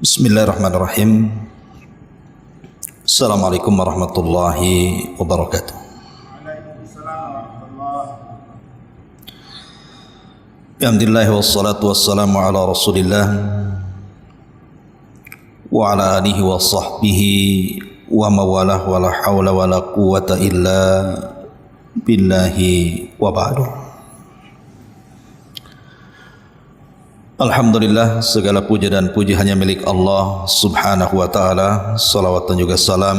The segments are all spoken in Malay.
Bismillahirrahmanirrahim. Assalamualaikum warahmatullahi wabarakatuh. Alhamdulillah wassalatu wassalamu ala Rasulillah wa ala alihi wa sahbihi wa mawalah wa la hawla wa la quwwata illa billahi wa ba'du. Alhamdulillah, segala puja dan puji hanya milik Allah subhanahu wa ta'ala. Salawat dan juga salam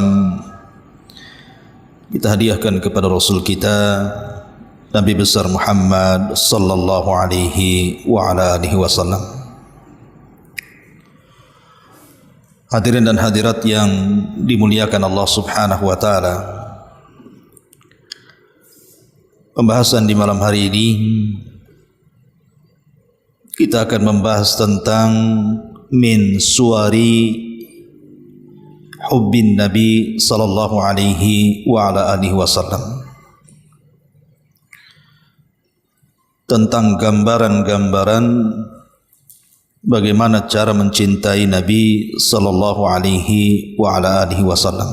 kita hadiahkan kepada Rasul kita Nabi besar Muhammad sallallahu alaihi wa ala alihi wasallam. Hadirin dan hadirat yang dimuliakan Allah subhanahu wa ta'ala, pembahasan di malam hari ini kita akan membahas tentang min suwari hubbin Nabi sallallahu alaihi wa ala alihi wasallam, tentang gambaran-gambaran bagaimana cara mencintai Nabi sallallahu alaihi wa ala alihi wasallam.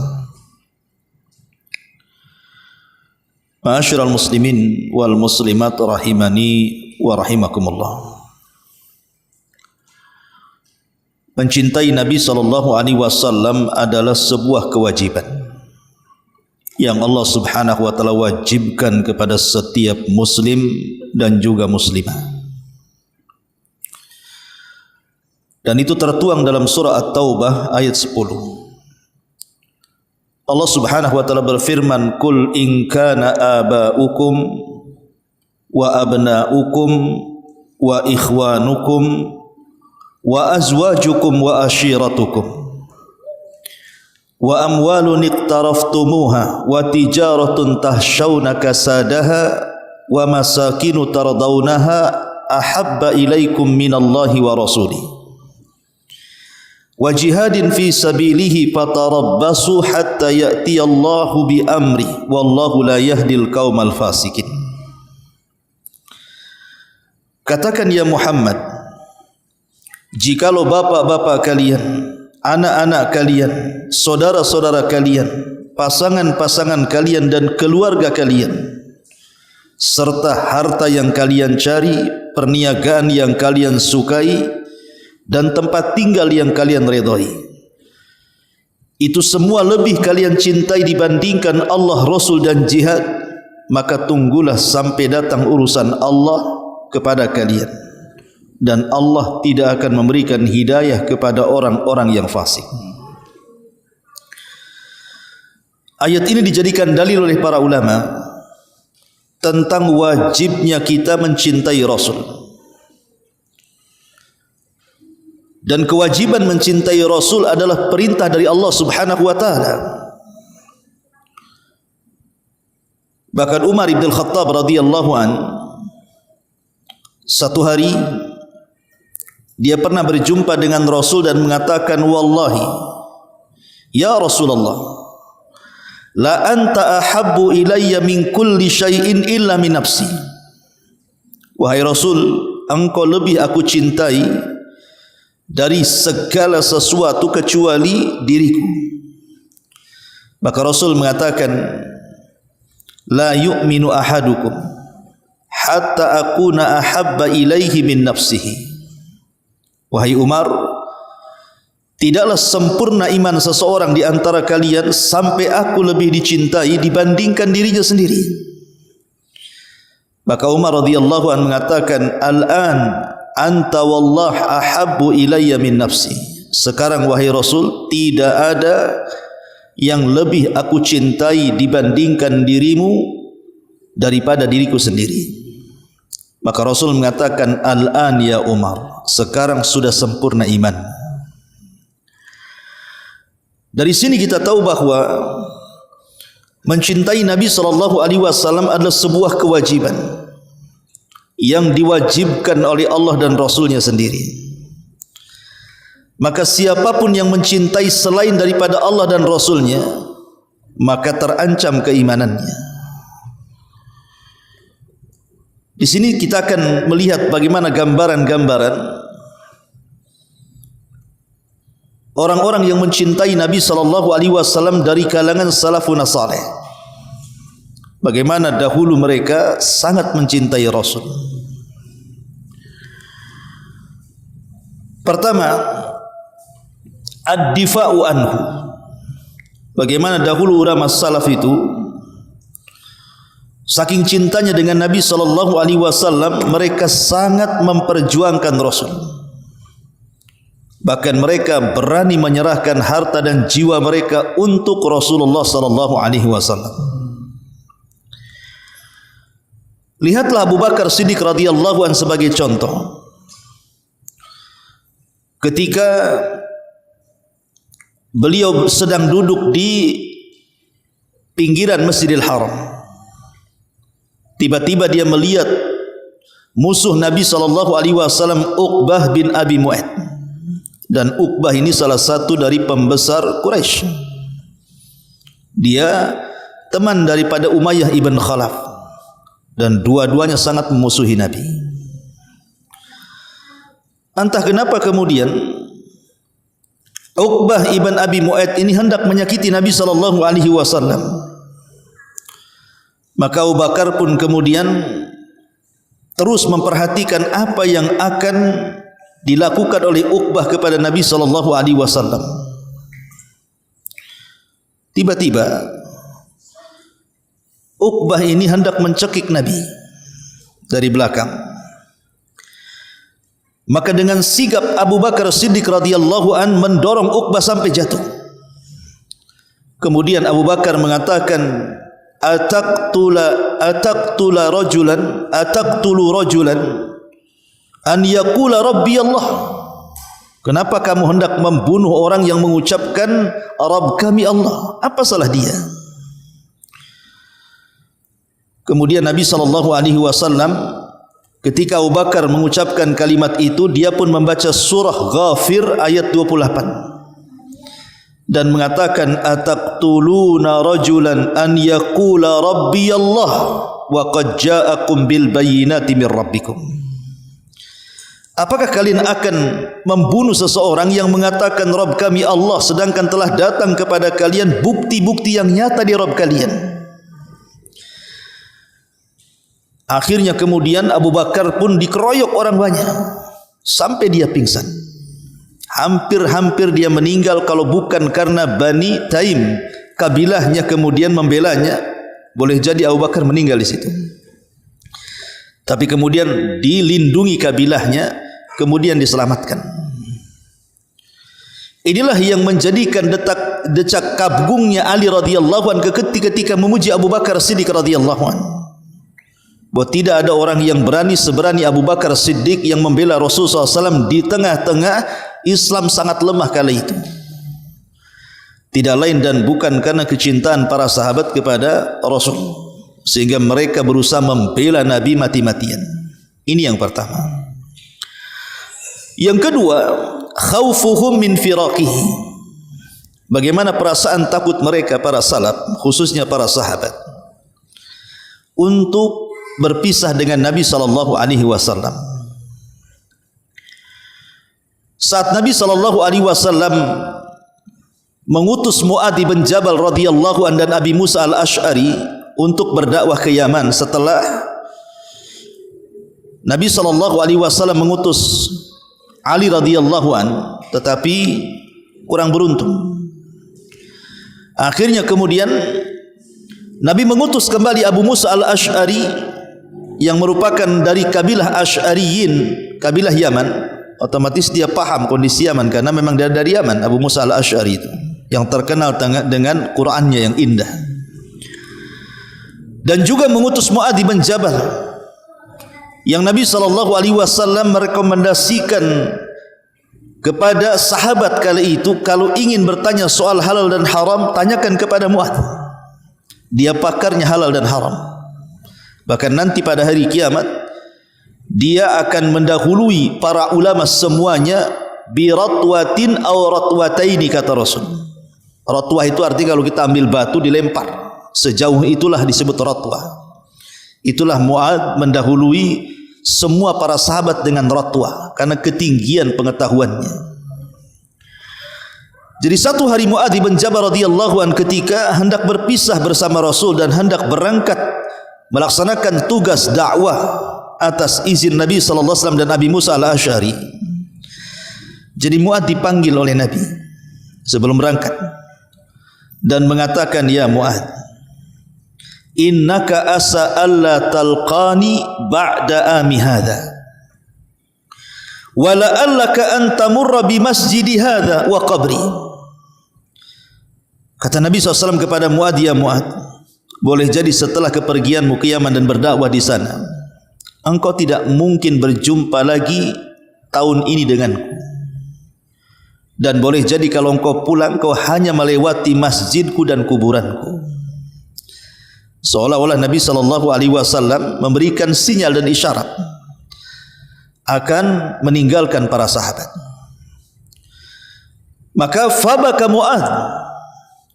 Ma'asyiral muslimin wal muslimat rahimani wa rahimakumullah. Mencintai Nabi sallallahu alaihi wasallam adalah sebuah kewajiban yang Allah subhanahu wa ta'ala wajibkan kepada setiap muslim dan juga muslimah. Dan itu tertuang dalam surah At-Taubah ayat 10. Allah subhanahu wa ta'ala berfirman, Qul in kana aba'ukum wa abna'ukum wa ikhwanukum wa azwajukum wa ashiratukum wa amwalun iqtaraftumuha wa tijaratun tahshawna kasadaha wa masakinu tardawnaha ahabba ilaikum minallahi wa rasulih wa jihadin fi sabilihi fatarabbasu hatta ya'tiyallahu bi amri wallahu la yahdil qaumal fasikin. Katakan ya Muhammad, jikalau bapak-bapak kalian, anak-anak kalian, saudara-saudara kalian, pasangan-pasangan kalian dan keluarga kalian, serta harta yang kalian cari, perniagaan yang kalian sukai, dan tempat tinggal yang kalian redai, itu semua lebih kalian cintai dibandingkan Allah, Rasul dan jihad, maka tunggulah sampai datang urusan Allah kepada kalian, dan Allah tidak akan memberikan hidayah kepada orang-orang yang fasik. Ayat ini dijadikan dalil oleh para ulama tentang wajibnya kita mencintai Rasul. Dan kewajiban mencintai Rasul adalah perintah dari Allah subhanahu wa ta'ala. Bahkan Umar ibn al-Khattab radhiyallahu an, satu hari dia pernah berjumpa dengan Rasul dan mengatakan, wallahi ya Rasulullah, la anta ahabbu ilayya min kulli syai'in illa min nafsi. Wahai Rasul, engkau lebih aku cintai dari segala sesuatu kecuali diriku. Maka Rasul mengatakan, la yu'minu ahadukum hatta akuna ahabba ilaihi min nafsihi. Wahai Umar, tidaklah sempurna iman seseorang di antara kalian sampai aku lebih dicintai dibandingkan dirinya sendiri. Maka Umar radhiyallahu anhu mengatakan, al-an anta wallah ahabbu ilayya min nafsi. Sekarang wahai Rasul, tidak ada yang lebih aku cintai dibandingkan dirimu daripada diriku sendiri. Maka Rasul mengatakan, al-an ya Umar, sekarang sudah sempurna iman. Dari sini kita tahu bahawa mencintai Nabi sallallahu alaihi wasallam adalah sebuah kewajiban yang diwajibkan oleh Allah dan Rasulnya sendiri. Maka siapapun yang mencintai selain daripada Allah dan Rasulnya, maka terancam keimanannya. Di sini kita akan melihat bagaimana gambaran-gambaran orang-orang yang mencintai Nabi sallallahu alaihi wasallam dari kalangan salafun saleh. Bagaimana dahulu mereka sangat mencintai Rasul. Pertama, ad-difa'u anhu. Bagaimana dahulu ulama salaf itu saking cintanya dengan Nabi sallallahu alaihi wasallam, mereka sangat memperjuangkan Rasul. Bahkan mereka berani menyerahkan harta dan jiwa mereka untuk Rasulullah sallallahu alaihi wasallam. Lihatlah Abu Bakar Siddiq radhiyallahu anhu sebagai contoh. Ketika beliau sedang duduk di pinggiran Masjidil Haram, tiba-tiba dia melihat musuh Nabi sallallahu alaihi wasallam Uqbah bin Abi Mu'ayth. Dan Uqbah ini salah satu dari pembesar Quraisy. Dia teman daripada Umayyah ibn Khalaf, dan dua-duanya sangat memusuhi Nabi. Entah kenapa kemudian Uqbah ibn Abi Mu'ayth ini hendak menyakiti Nabi sallallahu alaihi wasallam. Maka Abu Bakar pun kemudian terus memperhatikan apa yang akan dilakukan oleh Uqbah kepada Nabi sallallahu alaihi wasallam. Tiba-tiba Uqbah ini hendak mencekik Nabi dari belakang. Maka dengan sigap Abu Bakar Siddiq radhiyallahu an mendorong Uqbah sampai jatuh. Kemudian Abu Bakar mengatakan, ataqtulu rajulan an yaqula rabbi Allah. Kenapa kamu hendak membunuh orang yang mengucapkan Rabb kami Allah? Apa salah dia? Kemudian Nabi sallallahu alaihi wasallam ketika Abu Bakar mengucapkan kalimat itu, dia pun membaca surah Ghafir ayat 28 dan mengatakan, ataqtuluna rajulan an yaqula rabbi Allah wa qad ja'akum bil bayyinati min rabbikum. Apakah kalian akan membunuh seseorang yang mengatakan Rabb kami Allah, sedangkan telah datang kepada kalian bukti-bukti yang nyata di Rabb kalian? Akhirnya kemudian Abu Bakar pun dikeroyok orang banyak sampai dia pingsan. Hampir-hampir dia meninggal kalau bukan karena Bani Taim, kabilahnya kemudian membelanya. Boleh jadi Abu Bakar meninggal di situ. Tapi kemudian dilindungi kabilahnya, kemudian diselamatkan. Inilah yang menjadikan decak kagumnya Ali radhiyallahu anhu ketika memuji Abu Bakar Siddiq radhiyallahu anhu. Bahwa tidak ada orang yang berani seberani Abu Bakar Siddiq yang membela Rasulullah SAW di tengah-tengah Islam sangat lemah kala itu. Tidak lain dan bukan karena kecintaan para sahabat kepada Rasul, sehingga mereka berusaha membela Nabi mati-matian. Ini yang pertama. Yang kedua, khaufuhum min firaqihi. Bagaimana perasaan takut mereka para salaf, khususnya para sahabat, untuk berpisah dengan Nabi sallallahu alaihi wasallam. Saat Nabi sallallahu alaihi wasallam mengutus Mu'adz bin Jabal radhiyallahu anhu dan Abi Musa al-Asy'ari untuk berdakwah ke Yaman, setelah Nabi sallallahu alaihi wasallam mengutus Ali radhiyallahu anhu, tetapi kurang beruntung. Akhirnya kemudian Nabi mengutus kembali Abu Musa al-Asy'ari yang merupakan dari kabilah Asy'ariyin, kabilah Yaman. Otomatis dia paham kondisi Yaman karena memang dia dari Yaman. Abu Musa al-Asy'ari itu yang terkenal dengan Qur'annya yang indah. Dan juga mengutus Mu'adz bin Jabal yang Nabi sallallahu alaihi wasallam merekomendasikan kepada sahabat kala itu, kalau ingin bertanya soal halal dan haram, tanyakan kepada Mu'adz. Dia pakarnya halal dan haram. Bahkan nanti pada hari kiamat dia akan mendahului para ulama semuanya bi ratwatin aw ratwataini, kata Rasul. Ratwah itu artinya kalau kita ambil batu dilempar, sejauh itulah disebut ratwah. Itulah Mu'adz mendahului semua para sahabat dengan ratwah karena ketinggian pengetahuannya. Jadi satu hari Muadz bin Jabal radhiyallahu an ketika hendak berpisah bersama Rasul dan hendak berangkat melaksanakan tugas dakwah atas izin Nabi sallallahu alaihi wasallam dan Abi Musa al-Asy'ari. Jadi Muadz dipanggil oleh Nabi sebelum berangkat dan mengatakan, "Ya Muadz, innaka asa alla talqani ba'da ami hadha wa la'allaka an tamurra bi masjidi hadha wa qabri." Kata Nabi SAW kepada Muadz, "Ya Muadz, boleh jadi setelah kepergianmu ke Yaman dan berdakwah di sana, engkau tidak mungkin berjumpa lagi tahun ini denganku. Dan boleh jadi kalau engkau pulang, kau hanya melewati masjidku dan kuburanku." Seolah-olah Nabi SAW memberikan sinyal dan isyarat akan meninggalkan para sahabat. Maka fabaka Muadz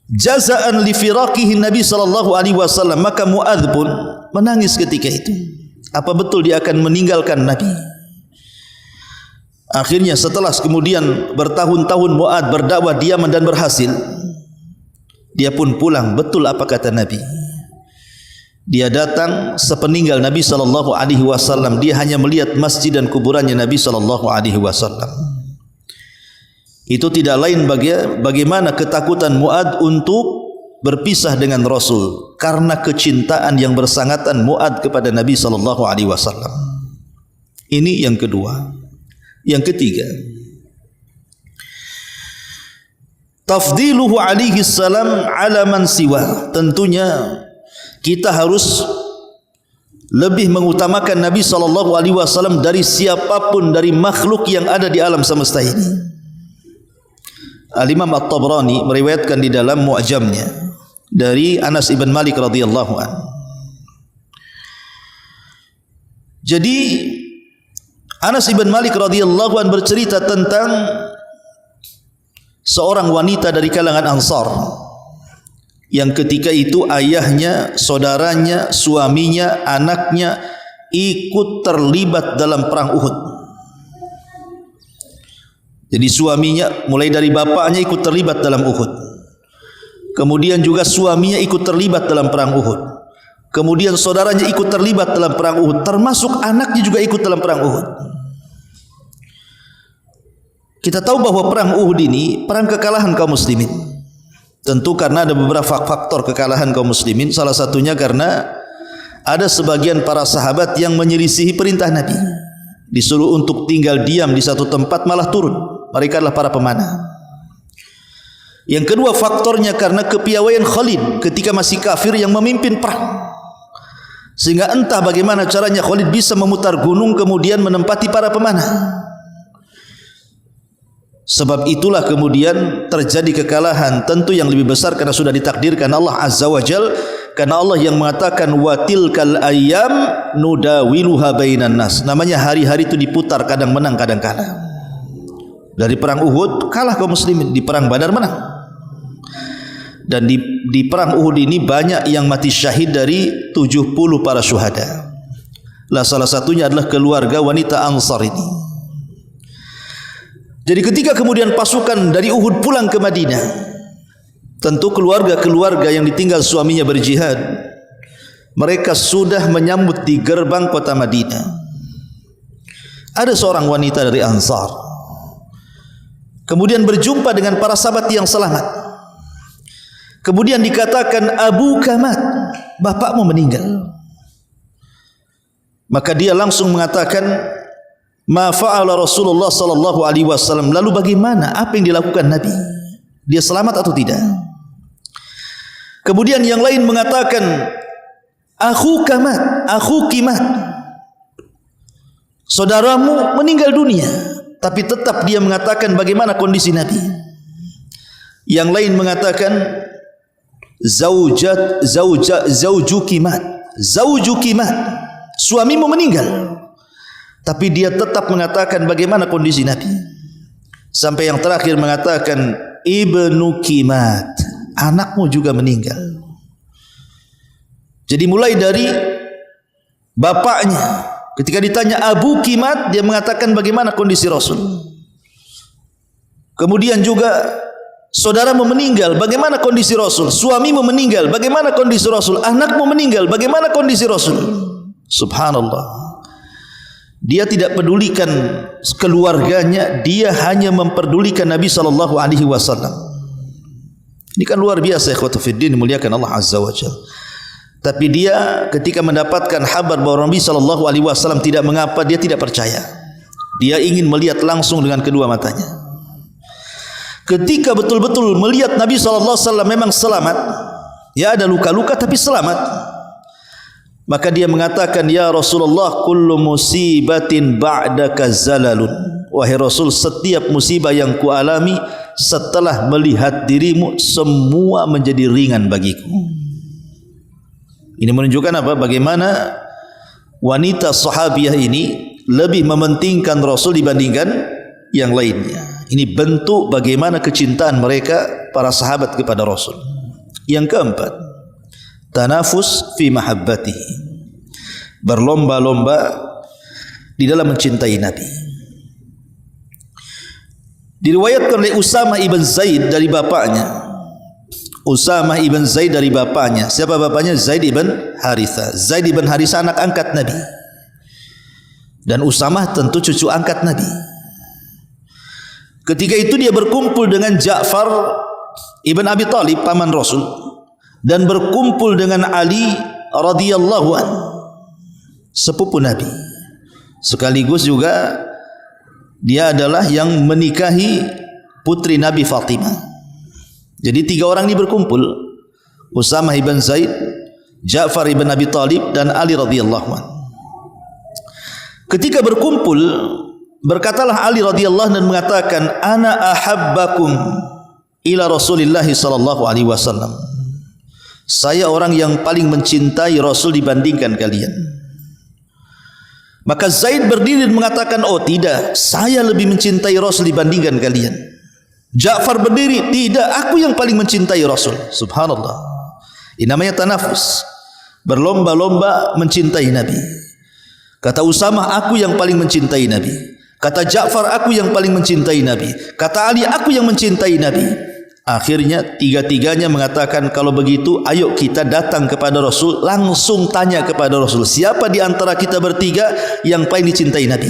jazaan li firaqihi Nabi SAW. Maka Muadz pun menangis ketika itu. Apa betul dia akan meninggalkan Nabi? Akhirnya setelah kemudian bertahun-tahun Muadz berdakwah di Yaman dan berhasil, dia pun pulang. Betul apa kata Nabi? Dia datang sepeninggal Nabi SAW. Dia hanya melihat masjid dan kuburannya Nabi SAW. Itu tidak lain bagaimana ketakutan Muadz untuk berpisah dengan Rasul karena kecintaan yang bersangatan Muadz kepada Nabi SAW. Ini yang kedua. Yang ketiga, tafdiluhu alaihi salam ala man siwa. Tentunya kita harus lebih mengutamakan Nabi SAW dari siapapun dari makhluk yang ada di alam semesta ini. Al-Imam At-Tabrani meriwayatkan di dalam Mu'jamnya dari Anas ibn Malik radhiyallahu anhu. Jadi Anas ibn Malik radhiyallahu anhu bercerita tentang seorang wanita dari kalangan Ansar yang ketika itu ayahnya, saudaranya, suaminya, anaknya ikut terlibat dalam perang Uhud. Jadi suaminya mulai dari bapaknya ikut terlibat dalam Uhud. Kemudian juga suaminya ikut terlibat dalam perang Uhud. Kemudian saudaranya ikut terlibat dalam perang Uhud, termasuk anaknya juga ikut dalam perang Uhud. Kita tahu bahwa perang Uhud ini perang kekalahan kaum muslimin. Tentu karena ada beberapa faktor kekalahan kaum muslimin. Salah satunya karena ada sebagian para sahabat yang menyelisihi perintah Nabi. Disuruh untuk tinggal diam di satu tempat malah turun. Mereka adalah para pemanah. Yang kedua faktornya karena kepiawaian Khalid ketika masih kafir yang memimpin perang. Sehingga entah bagaimana caranya Khalid bisa memutar gunung kemudian menempati para pemanah. Sebab itulah kemudian terjadi kekalahan tentu yang lebih besar karena sudah ditakdirkan Allah Azza wa Jal. Karena Allah yang mengatakan wa tilkal ayyam nudawiluha bainan nas. Namanya hari-hari itu diputar, kadang menang kadang kalah. Dari perang Uhud kalah kaum muslimin, di perang Badar menang. Dan di perang Uhud ini banyak yang mati syahid dari 70 para syuhada. Lah salah satunya adalah keluarga wanita Ansar ini. Jadi ketika kemudian pasukan dari Uhud pulang ke Madinah, tentu keluarga-keluarga yang ditinggal suaminya berjihad, mereka sudah menyambut di gerbang kota Madinah. Ada seorang wanita dari Ansar kemudian berjumpa dengan para sahabat yang selamat. Kemudian dikatakan, Abu Kamat, bapakmu meninggal. Maka dia langsung mengatakan, ma fa'ala Rasulullah sallallahu alaihi wasallam. Lalu bagaimana? Apa yang dilakukan Nabi? Dia selamat atau tidak? Kemudian yang lain mengatakan, akhu Kamat, akhu Kimat, saudaramu meninggal dunia. Tapi tetap dia mengatakan bagaimana kondisi Nabi. Yang lain mengatakan zaujuki mat, suamimu meninggal. Tapi dia tetap mengatakan bagaimana kondisi Nabi. Sampai yang terakhir mengatakan ibnu Kimat, anakmu juga meninggal. Jadi mulai dari bapaknya, ketika ditanya Abu Kimat, dia mengatakan bagaimana kondisi Rasul. Kemudian juga Saudaramu meninggal, bagaimana kondisi Rasul? Suamimu meninggal, bagaimana kondisi Rasul? Anakmu meninggal, bagaimana kondisi Rasul? Subhanallah. Dia tidak pedulikan keluarganya, dia hanya memperdulikan Nabi sallallahu alaihi wasallam. Ini kan luar biasa, ikhwatu fiddin, dimuliakan Allah azza wajalla. Tapi dia ketika mendapatkan kabar bahwa Nabi sallallahu alaihi wasallam tidak mengapa, dia tidak percaya. Dia ingin melihat langsung dengan kedua matanya. Ketika betul-betul melihat Nabi SAW memang selamat, ya ada luka-luka tapi selamat, maka dia mengatakan, ya Rasulullah, kullu musibatin ba'daka zalalun. Wahai Rasul, setiap musibah yang kualami setelah melihat dirimu semua menjadi ringan bagiku. Ini menunjukkan apa? Bagaimana wanita sahabiah ini lebih mementingkan Rasul dibandingkan yang lainnya. Ini bentuk bagaimana kecintaan mereka para sahabat kepada Rasul. Yang keempat, tanafus fi mahabbatihi, berlomba-lomba di dalam mencintai Nabi. Diriwayatkan oleh Usamah ibn Zaid dari bapaknya. Usamah ibn Zaid dari bapaknya. Siapa bapaknya? Zaid ibn Haritha. Zaid ibn Haritha anak angkat Nabi, dan Usamah tentu cucu angkat Nabi. Ketika itu dia berkumpul dengan Ja'far ibn Abi Talib, paman Rasul, dan berkumpul dengan Ali radhiyallahu anhu, sepupu Nabi. Sekaligus juga dia adalah yang menikahi putri Nabi Fatimah. Jadi tiga orang ini berkumpul, Usamah ibn Zaid, Ja'far ibn Abi Talib, dan Ali radhiyallahu anhu. Ketika berkumpul, berkatalah Ali radhiyallahu anhu dan mengatakan, ana ahabbakum ila Rasulillah sallallahu alaihi wasallam. Saya orang yang paling mencintai Rasul dibandingkan kalian. Maka Zaid berdiri dan mengatakan, oh tidak, saya lebih mencintai Rasul dibandingkan kalian. Ja'far berdiri, tidak, aku yang paling mencintai Rasul. Subhanallah. Ini namanya tanafus, berlomba-lomba mencintai Nabi. Kata Usamah, aku yang paling mencintai Nabi. Kata Ja'far, aku yang paling mencintai Nabi. Kata Ali, aku yang mencintai Nabi. Akhirnya tiga-tiganya mengatakan, kalau begitu ayo kita datang kepada Rasul, langsung tanya kepada Rasul, siapa di antara kita bertiga yang paling dicintai Nabi.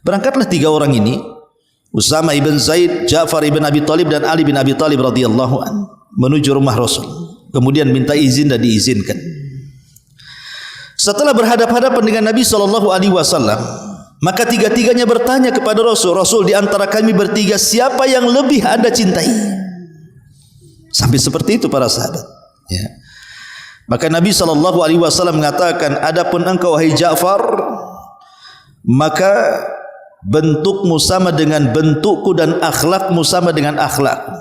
Berangkatlah tiga orang ini, Usamah ibn Zaid, Ja'far ibn Abi Talib, dan Ali bin Abi Talib radhiyallahu anhu, menuju rumah Rasul. Kemudian minta izin dan diizinkan. Setelah berhadap-hadapan dengan Nabi SAW, maka tiga-tiganya bertanya kepada Rasul, Rasul, di antara kami bertiga siapa yang lebih Anda cintai? Sampai seperti itu para sahabat, ya. Maka Nabi SAW mengatakan, adapun engkau wahai Ja'far, maka bentukmu sama dengan bentukku dan akhlakmu sama dengan akhlakku.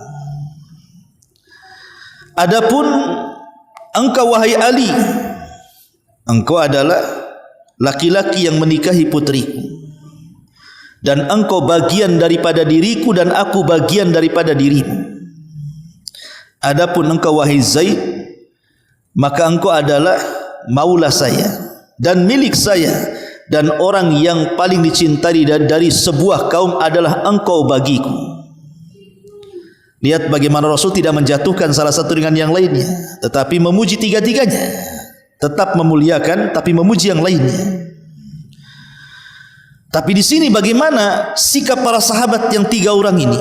Adapun engkau wahai Ali, engkau adalah laki-laki yang menikahi putriku, dan engkau bagian daripada diriku dan aku bagian daripada dirimu. Adapun engkau wahai Zaid, maka engkau adalah maula saya dan milik saya, dan orang yang paling dicintai dari sebuah kaum adalah engkau bagiku. Lihat bagaimana Rasul tidak menjatuhkan salah satu dengan yang lainnya, tetapi memuji tiga-tiganya. Tetap memuliakan tapi memuji yang lainnya. Tapi di sini bagaimana sikap para sahabat yang tiga orang ini?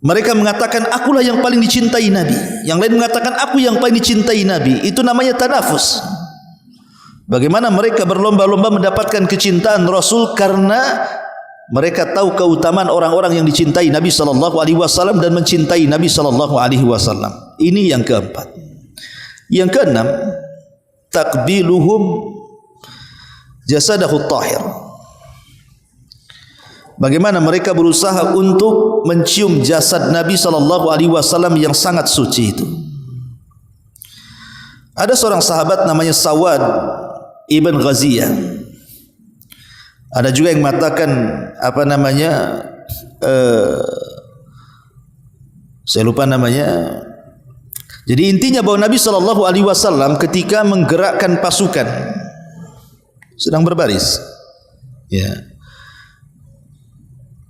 Mereka mengatakan, akulah yang paling dicintai Nabi. Yang lain mengatakan, aku yang paling dicintai Nabi. Itu namanya tanafus. Bagaimana mereka berlomba-lomba mendapatkan kecintaan Rasul, karena mereka tahu keutamaan orang-orang yang dicintai Nabi SAW dan mencintai Nabi SAW. Ini yang keempat. Yang keenam, takbiluhum jasadahu tahir. Bagaimana mereka berusaha untuk mencium jasad Nabi SAW yang sangat suci itu. Ada seorang sahabat namanya Sawad ibn Ghaziyah. Ada juga yang mengatakan saya lupa namanya. Jadi intinya bahwa Nabi SAW ketika menggerakkan pasukan sedang berbaris, ya,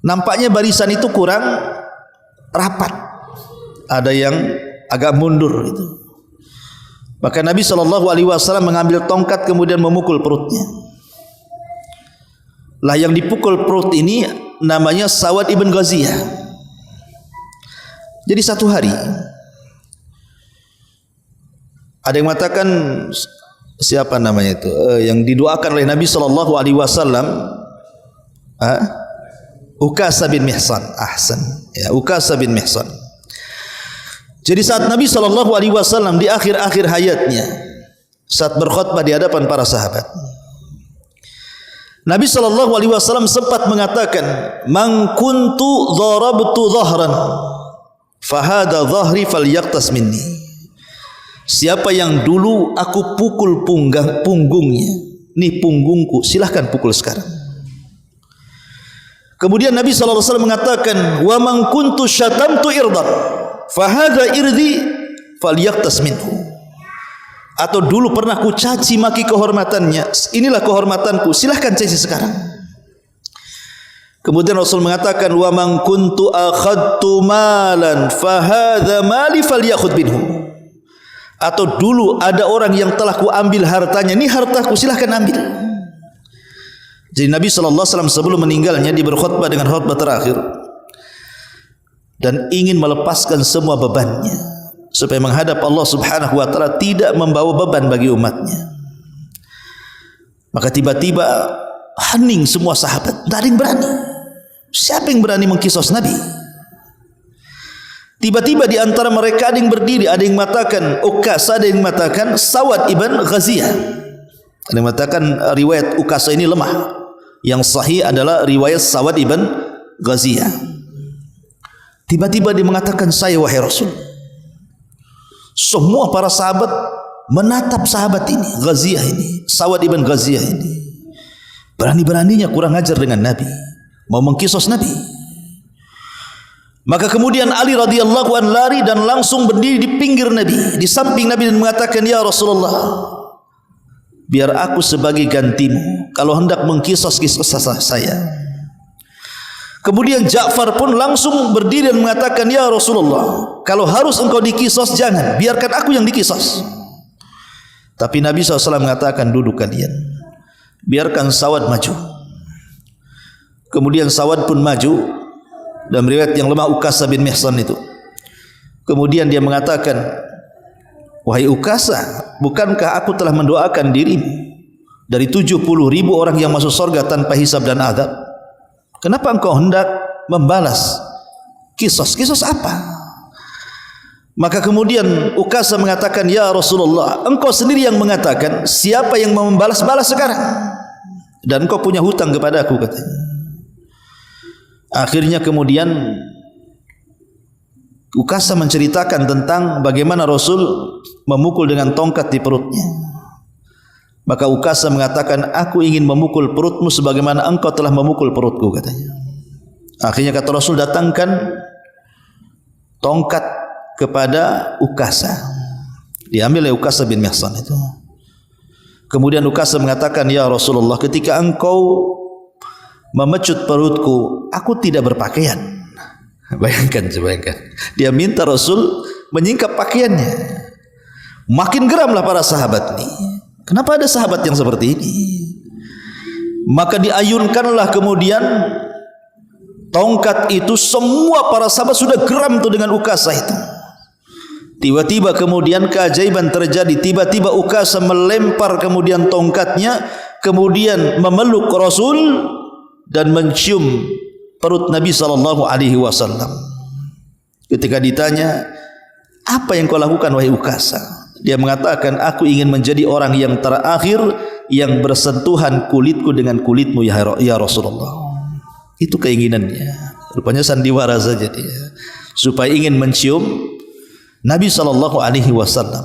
nampaknya barisan itu kurang rapat, ada yang agak mundur itu. Maka Nabi SAW mengambil tongkat kemudian memukul perutnya. Lah yang dipukul perut ini namanya Sawad ibn Ghaziyah. Jadi satu hari ada yang mengatakan, siapa namanya itu yang didoakan oleh Nabi SAW, Ukasha bin Mihsan. Ahsan ya, Ukasha bin Mihsan. Jadi saat Nabi SAW di akhir-akhir hayatnya, saat berkhutbah di hadapan para sahabat, Nabi SAW sempat mengatakan, "Man kuntu dharabtu dhahran, fahada dhahri falyaqtas minni." Siapa yang dulu aku pukul punggungnya, nih punggungku, silahkan pukul sekarang. Kemudian Nabi SAW mengatakan, "Wa man kuntu syatamtu irdan, fahada irdi falyaqtas minhu." Atau dulu pernah ku caci maki kehormatannya, inilah kehormatanku, silahkan caci sekarang. Kemudian Rasul mengatakan, "Wa man kuntu akhadtu malan fahadha mali falyakhudh minhu." Atau dulu ada orang yang telah ku ambil hartanya, ini hartaku, silahkan ambil. Jadi Nabi SAW sebelum meninggalnya dia berkhutbah dengan khutbah terakhir dan ingin melepaskan semua bebannya supaya menghadap Allah Subhanahu wa taala, tidak membawa beban bagi umatnya. Maka tiba-tiba hening semua sahabat, tidak ada yang berani. Siapa yang berani mengkisos Nabi? Tiba-tiba di antara mereka ada yang berdiri, ada yang mengatakan Ukasha, ada yang mengatakan Sawad ibn Ghaziyah. Ada yang mengatakan riwayat Ukasha ini lemah. Yang sahih adalah riwayat Sawad ibn Ghaziyah. Tiba-tiba dia mengatakan, "Saya wahai Rasul." Semua para sahabat menatap sahabat ini, Ghaziyah ini, Sawad ibn Ghaziyah ini. Berani-beraninya kurang ajar dengan Nabi, mau mengkisos Nabi. Maka kemudian Ali radhiyallahu anhu lari dan langsung berdiri di pinggir Nabi, di samping Nabi, dan mengatakan, "Ya Rasulullah, biar aku sebagai gantimu kalau hendak mengkisos saya." Kemudian Ja'far pun langsung berdiri dan mengatakan, "Ya Rasulullah, kalau harus engkau dikisos, jangan, biarkan aku yang dikisos." Tapi Nabi SAW mengatakan, "Duduk kalian, biarkan Sawad maju." Kemudian Sawad pun maju. Dalam riwayat yang lemah Ukasha bin Mihsan itu, kemudian dia mengatakan, "Wahai Ukasha, bukankah aku telah mendoakan dirimu dari 70.000 orang yang masuk surga tanpa hisab dan adab? Kenapa engkau hendak membalas kisos? Kisos apa?" Maka kemudian Ukasha mengatakan, "Ya Rasulullah, engkau sendiri yang mengatakan siapa yang mau membalas-balas sekarang, dan engkau punya hutang kepada aku," katanya. Akhirnya kemudian Ukasha menceritakan tentang bagaimana Rasul memukul dengan tongkat di perutnya. Maka Ukasha mengatakan, "Aku ingin memukul perutmu sebagaimana engkau telah memukul perutku," katanya. Akhirnya kata Rasul, "Datangkan tongkat kepada Ukasha." Diambil oleh Ukasha bin Mihsan itu. Kemudian Ukasha mengatakan, "Ya Rasulullah, ketika engkau memecut perutku, aku tidak berpakaian." Bayangkan. Dia minta Rasul menyingkap pakaiannya. Makin geramlah para sahabat ini. Kenapa ada sahabat yang seperti ini? Maka diayunkanlah kemudian tongkat itu. Semua para sahabat sudah geram tuh dengan Ukasha itu. Tiba-tiba kemudian keajaiban terjadi. Tiba-tiba Ukasha melempar kemudian tongkatnya, kemudian memeluk Rasul dan mencium perut Nabi SAW. Ketika ditanya, "Apa yang kau lakukan wahai Ukasha?" Dia mengatakan, "Aku ingin menjadi orang yang terakhir yang bersentuhan kulitku dengan kulitmu ya Rasulullah." Itu keinginannya. Rupanya sandiwara saja dia, supaya ingin mencium Nabi SAW.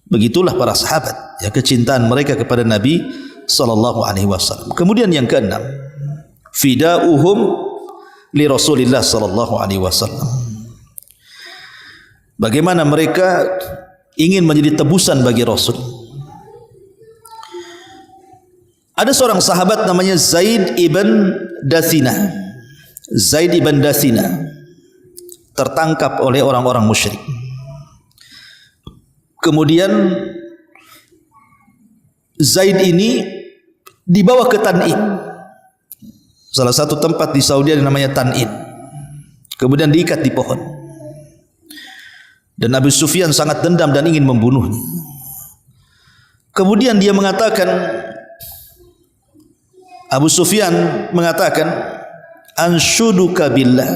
Begitulah para sahabat, ya, kecintaan mereka kepada Nabi SAW. Kemudian yang keenam, fida'uhum li Rasulillah sallallahu alaihi wasallam. Bagaimana mereka ingin menjadi tebusan bagi Rasul. Ada seorang sahabat namanya Zaid ibn Dathina. Zaid ibn Dathina. tertangkap oleh orang-orang musyrik. Kemudian Zaid ini dibawa ke Tan'im, salah satu tempat di Saudi yang namanya Tan'im. Kemudian diikat di pohon. Dan Abu Sufyan sangat dendam dan ingin membunuhnya. Kemudian dia mengatakan, Abu Sufyan mengatakan, anshuduka billah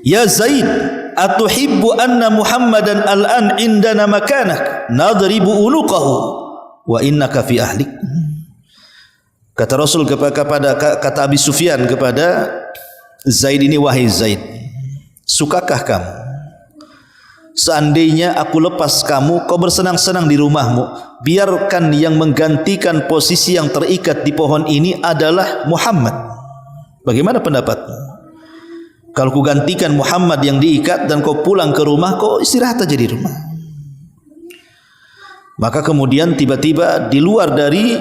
ya Zaid, atuhibbu anna Muhammadan al'an indana makanak nadribu unuqahu wa innaka fi ahlik. Kata Rasul kata Abi Sufyan kepada Zaid ini, wahai Zaid, sukakah kamu seandainya aku lepas kamu, kau bersenang-senang di rumahmu, biarkan yang menggantikan posisi yang terikat di pohon ini adalah Muhammad. Bagaimana pendapatmu? Kalau ku gantikan Muhammad yang diikat dan kau pulang ke rumah, kau istirahat aja di rumah. Maka kemudian tiba-tiba di luar dari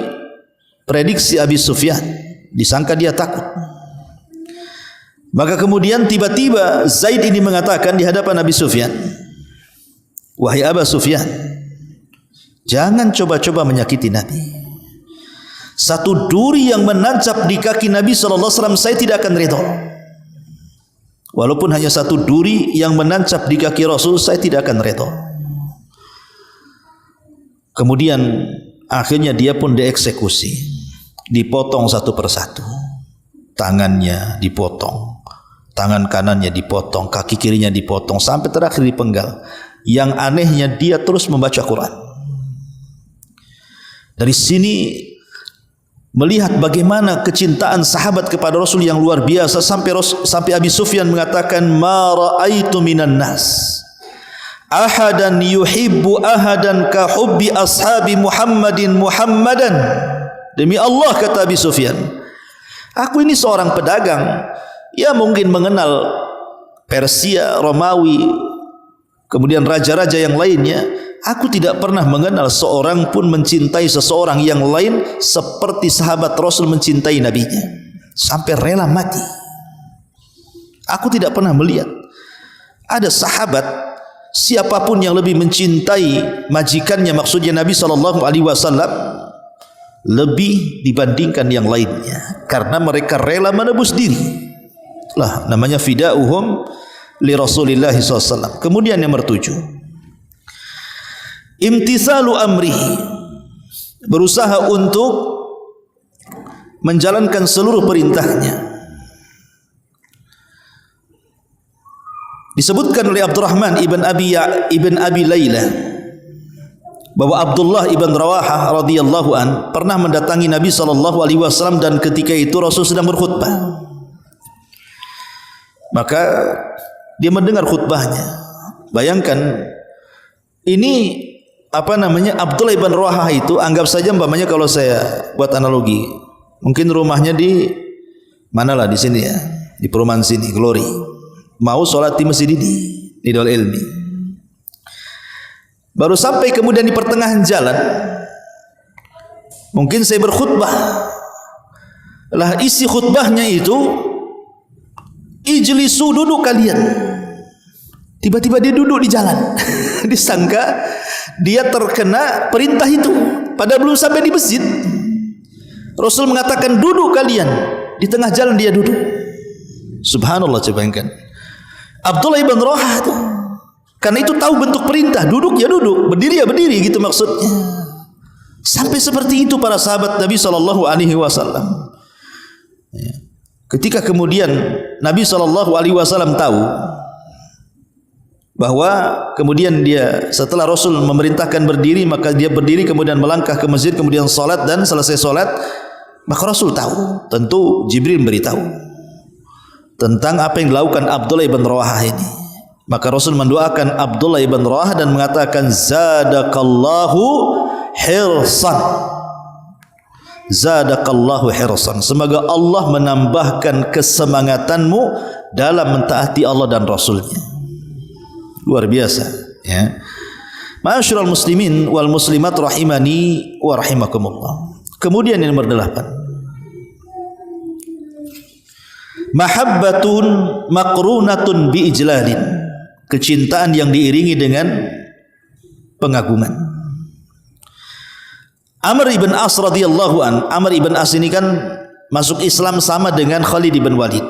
prediksi Abi Sufyan, disangka dia takut. Maka kemudian tiba-tiba Zaid ini mengatakan di hadapan Abi Sufyan, wahai Abu Sufyan, jangan coba-coba menyakiti Nabi. Satu duri yang menancap di kaki Nabi SAW saya tidak akan ridha. Walaupun hanya satu duri yang menancap di kaki Rasul, saya tidak akan ridha. Kemudian akhirnya dia pun dieksekusi, dipotong satu persatu. Tangannya dipotong, tangan kanannya dipotong, kaki kirinya dipotong, sampai terakhir dipenggal. Yang anehnya dia terus membaca Quran. Dari sini melihat bagaimana kecintaan sahabat kepada Rasul yang luar biasa, sampai Abi Sufyan mengatakan, ma ra'aitu minan nas ahadan yuhibbu ahadan ka hubbi ashabi Muhammadin Muhammadan. Demi Allah, kata Abi Sufyan, aku ini seorang pedagang, ya mungkin mengenal Persia, Romawi, kemudian raja-raja yang lainnya. Aku tidak pernah mengenal seorang pun mencintai seseorang yang lain seperti sahabat Rasul mencintai nabinya, sampai rela mati. Aku tidak pernah melihat ada sahabat siapapun yang lebih mencintai majikannya, maksudnya Nabi SAW, lebih dibandingkan yang lainnya, karena mereka rela menebus diri. Lah namanya fida'uhum li Rasulillah SAW. Kemudian yang bertujuh, imtisalu amrihi, berusaha untuk menjalankan seluruh perintahnya. Disebutkan oleh Abdurrahman ibn Abi Layla bahwa Abdullah ibn Rawahah radhiyallahu an pernah mendatangi Nabi SAW, dan ketika itu Rasul sedang berkhutbah. Maka dia mendengar khutbahnya. Bayangkan, ini Abdullah ibn Rawahah itu, anggap saja umpamanya kalau saya buat analogi, mungkin rumahnya di manalah di sini ya, di perumahan sini, Glory. Mau sholat di masjid ini, di Darul Ilmi. Baru sampai kemudian di pertengahan jalan, mungkin saya berkhutbah. Lah isi khutbahnya itu, ijlisu, duduk kalian. Tiba-tiba dia duduk di jalan. Disangka dia terkena perintah itu, padahal belum sampai di masjid. Rasul mengatakan duduk kalian, di tengah jalan dia duduk. Subhanallah, coba bayangkan. Abdullah ibn Rawahah itu, karena itu tahu bentuk perintah, duduk ya duduk, berdiri ya berdiri, gitu maksudnya. Sampai seperti itu para sahabat Nabi SAW. Ketika kemudian Nabi SAW tahu bahwa kemudian dia setelah Rasul memerintahkan berdiri, maka dia berdiri kemudian melangkah ke masjid, kemudian salat, dan selesai salat, maka Rasul tahu, tentu Jibril beritahu tentang apa yang dilakukan Abdullah ibn Rawahah ini. Maka Rasul mendoakan Abdullah ibn Rawahah dan mengatakan, zadakallahu hirsan, zadakallahu hirsan, semoga Allah menambahkan kesemangatanmu dalam mentaati Allah dan Rasulnya. Luar biasa ya. Ma'asyiral muslimin wal muslimat rahimani wa rahimakumullah. Kemudian yang nomor 8, Mahabbatun maqrunatun bi ijlalin, kecintaan yang diiringi dengan pengagungan. Amr ibn As radhiyallahu an, Amr ibn As ini kan masuk Islam sama dengan Khalid ibn Walid.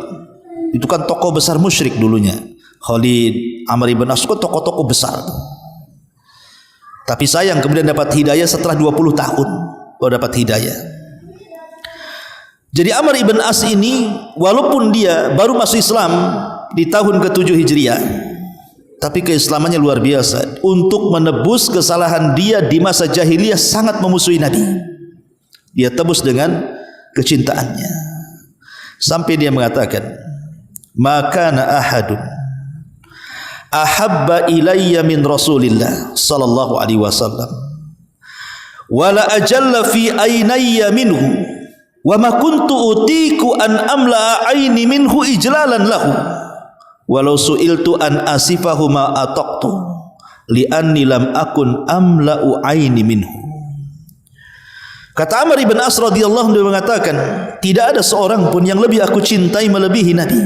Itu kan tokoh besar musyrik dulunya. Khalid, Amr ibn As kan tokoh-tokoh besar. Tapi sayang kemudian dapat hidayah setelah 20 tahun baru dapat hidayah. Jadi Amr ibn As ini walaupun dia baru masuk Islam di tahun ke-7 Hijriah, tapi keislamannya luar biasa. Untuk menebus kesalahan dia di masa jahiliyah sangat memusuhi Nabi, dia tebus dengan kecintaannya. Sampai dia mengatakan, "Maka na ahadun ahabba ilayya min Rasulillah sallallahu alaihi wasallam wala ajalla fi aynayya minhu wa ma kuntu utiku an amla aini minhu ijlalan lahu walau su'iltu an asifahu ma ataqtu li anni lam akun amla'u aini minhu." Kata Amr ibn As radhiyallahu anhu mengatakan, tidak ada seorang pun yang lebih aku cintai melebihi Nabi.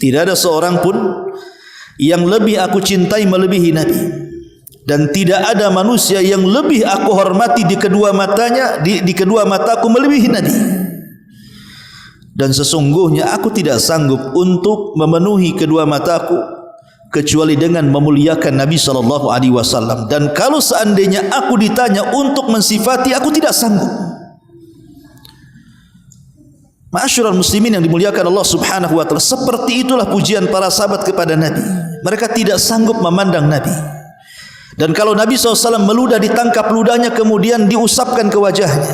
Tidak ada seorang pun yang lebih aku cintai melebihi Nabi, dan tidak ada manusia yang lebih aku hormati di kedua matanya, di kedua mataku melebihi Nabi. Dan sesungguhnya aku tidak sanggup untuk memenuhi kedua mataku kecuali dengan memuliakan Nabi sallallahu alaihi wasallam, dan kalau seandainya aku ditanya untuk mensifati, aku tidak sanggup. Ma'asyiral muslimin yang dimuliakan Allah Subhanahu wa taala, seperti itulah pujian para sahabat kepada Nabi. Mereka tidak sanggup memandang Nabi. Dan kalau Nabi SAW meludah, ditangkap ludahnya kemudian diusapkan ke wajahnya,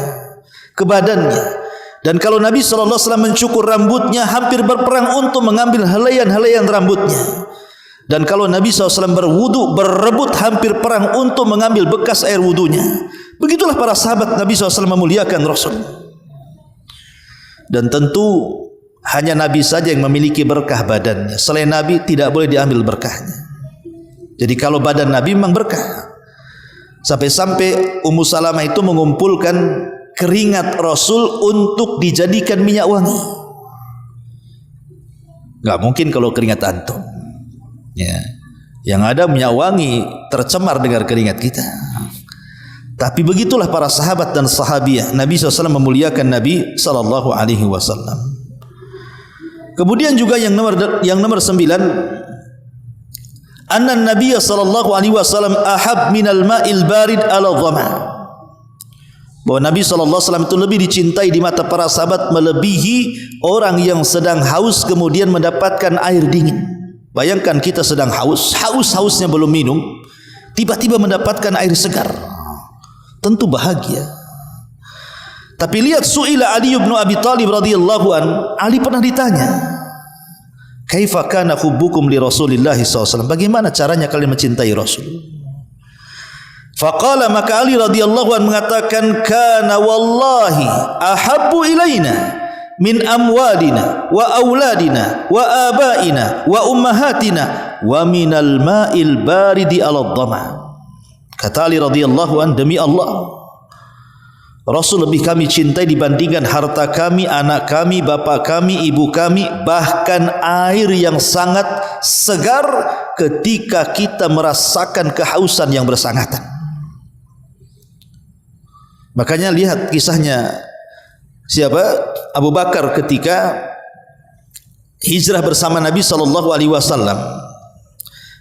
ke badannya. Dan kalau Nabi SAW mencukur rambutnya, hampir berperang untuk mengambil helaian-helaian rambutnya. Dan kalau Nabi SAW berwudu, berebut hampir perang untuk mengambil bekas air wudunya. Begitulah para sahabat Nabi SAW memuliakan Rasul. Dan tentu hanya Nabi saja yang memiliki berkah badannya. Selain Nabi tidak boleh diambil berkahnya. Jadi kalau badan Nabi memang berkah. Sampai-sampai Ummu Salamah itu mengumpulkan keringat Rasul untuk dijadikan minyak wangi. Gak mungkin kalau keringat antum. Ya, yang ada minyak wangi tercemar dengan keringat kita. Tapi begitulah para sahabat dan sahabiah. Nabi SAW memuliakan Nabi sallallahu alaihi wasallam. Kemudian juga yang nomor 9, anna Nabi sallallahu alaihi wasallam ahab minal ma'il barid ala dhama. Bahwa Nabi sallallahu alaihi wasallam itu lebih dicintai di mata para sahabat melebihi orang yang sedang haus kemudian mendapatkan air dingin. Bayangkan kita sedang haus-hausnya belum minum, tiba-tiba mendapatkan air segar, tentu bahagia. Tapi lihat su'ila Ali bin Abi Thalib radhiyallahu an, Ali pernah ditanya, kaifa kana hubbukum li Rasulillah SAW, bagaimana caranya kalian mencintai Rasul? Faqala, maka Ali radhiyallahu an mengatakan, kana wallahi ahabbu ilaina min amwalina wa auladina wa abaina wa ummahatina wa minal ma'il baridi ala dhama. Kata Ali radhiyallahu an, demi Allah, Rasul lebih kami cintai dibandingkan harta kami, anak kami, bapak kami, ibu kami, bahkan air yang sangat segar ketika kita merasakan kehausan yang bersangatan. Makanya lihat kisahnya siapa? Abu Bakar ketika hijrah bersama Nabi sallallahu alaihi wasallam.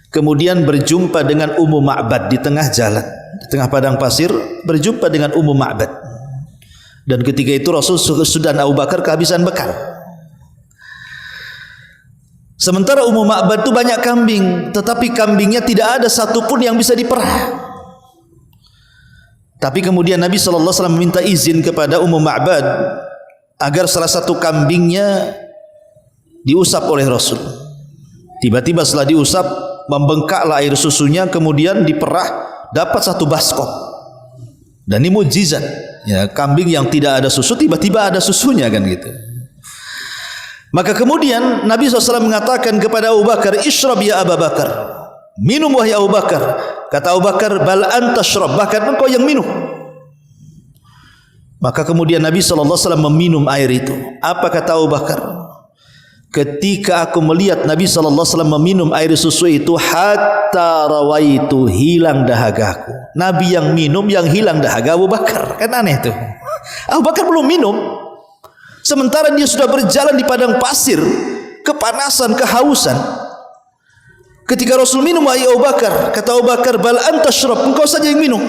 Kemudian berjumpa dengan Ummu Ma'bad di tengah jalan, di tengah padang pasir, berjumpa dengan Ummu Ma'bad. Dan ketika itu Rasul dan Abu Bakar kehabisan bekal. Sementara Ummu Ma'bad itu banyak kambing, tetapi kambingnya tidak ada satupun yang bisa diperah. Tapi kemudian Nabi sallallahu alaihi wasallam meminta izin kepada Ummu Ma'bad agar salah satu kambingnya diusap oleh Rasul. Tiba-tiba setelah diusap, membengkaklah air susunya, kemudian diperah, dapat satu baskop. Dan ini mukjizat. Ya, kambing yang tidak ada susu tiba-tiba ada susunya, kan gitu. Maka kemudian Nabi SAW mengatakan kepada Abu Bakar, ishrab ya Abu Bakar, minum wahai Abu Bakar. Kata Abu Bakar, bal anta shrab, bahkan engkau yang minum. Maka kemudian Nabi SAW meminum air itu. Apa kata Abu Bakar? ketika aku melihat Nabi sallallahu alaihi wasallam meminum air susu itu, hatta rawaitu, hilang dahagaku. Nabi yang minum, yang hilang dahaga Abu Bakar. Kan aneh tuh. Abu Bakar belum minum, sementara dia sudah berjalan di padang pasir, kepanasan, kehausan. Ketika Rasul minum, wahai Abu Bakar, kata Abu Bakar, bal anta syrab, engkau saja yang minum.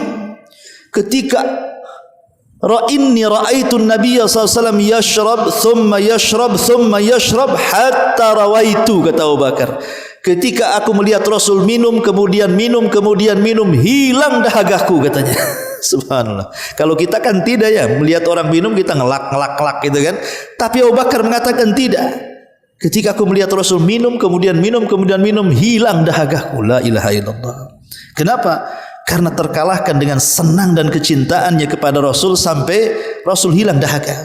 Ketika inni ra'aitu an-nabiy sallallahu alaihi wasallam yashrab thumma yashrab thumma yashrab hatta rawaitu, kata Abu Bakar, ketika aku melihat Rasul minum, kemudian minum, kemudian minum, hilang dahagaku, katanya. Subhanallah. Kalau kita kan tidak ya, melihat orang minum kita ngelak gitu kan. Tapi Abu Bakar mengatakan tidak. Ketika aku melihat Rasul minum, kemudian minum, kemudian minum, hilang dahagaku. La ilaha illallah. Kenapa? Karena terkalahkan dengan senang dan kecintaannya kepada Rasul sampai Rasul hilang dahaga.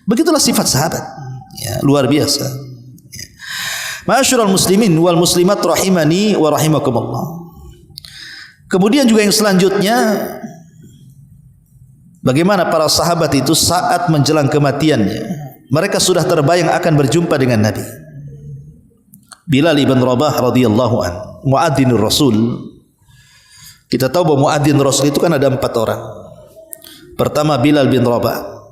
Begitulah sifat sahabat. Ya, luar biasa. Ya. Ma'asyiral muslimin wal muslimat rahimani wa rahimakumullah. Kemudian juga yang selanjutnya, bagaimana para sahabat itu saat menjelang kematiannya, mereka sudah terbayang akan berjumpa dengan Nabi. Bilal ibn Rabah radhiyallahu an, muadzzinur Rasul. Kita tahu bahwa muadzin Rasul itu kan ada 4 orang. Pertama Bilal bin Rabah,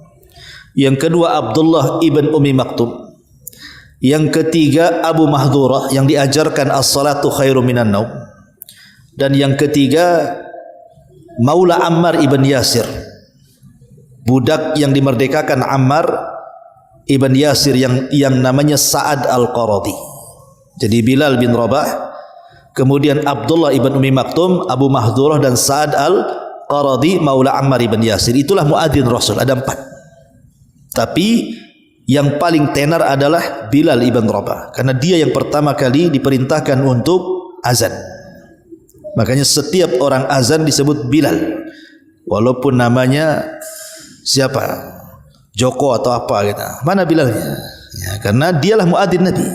yang kedua Abdullah ibn Ummi Maktum, yang ketiga Abu Mahdhurah yang diajarkan as-salatu khairum minan naum, dan yang ketiga Maula Ammar ibn Yasir, budak yang dimerdekakan Ammar ibn Yasir yang namanya Sa'ad al-Qaradi. Jadi Bilal bin Rabah, kemudian Abdullah ibn Ummi Maktum, Abu Mahdhurah, dan Sa'ad al-Qaradi Maula Ammar ibn Yasir. Itulah muadzin Rasul, ada 4. Tapi yang paling tenar adalah Bilal ibn Rabah, karena dia yang pertama kali diperintahkan untuk azan. Makanya setiap orang azan disebut Bilal, walaupun namanya siapa, Joko atau apa gitu. Mana Bilalnya? Ya, karena dialah muadzin Nabi.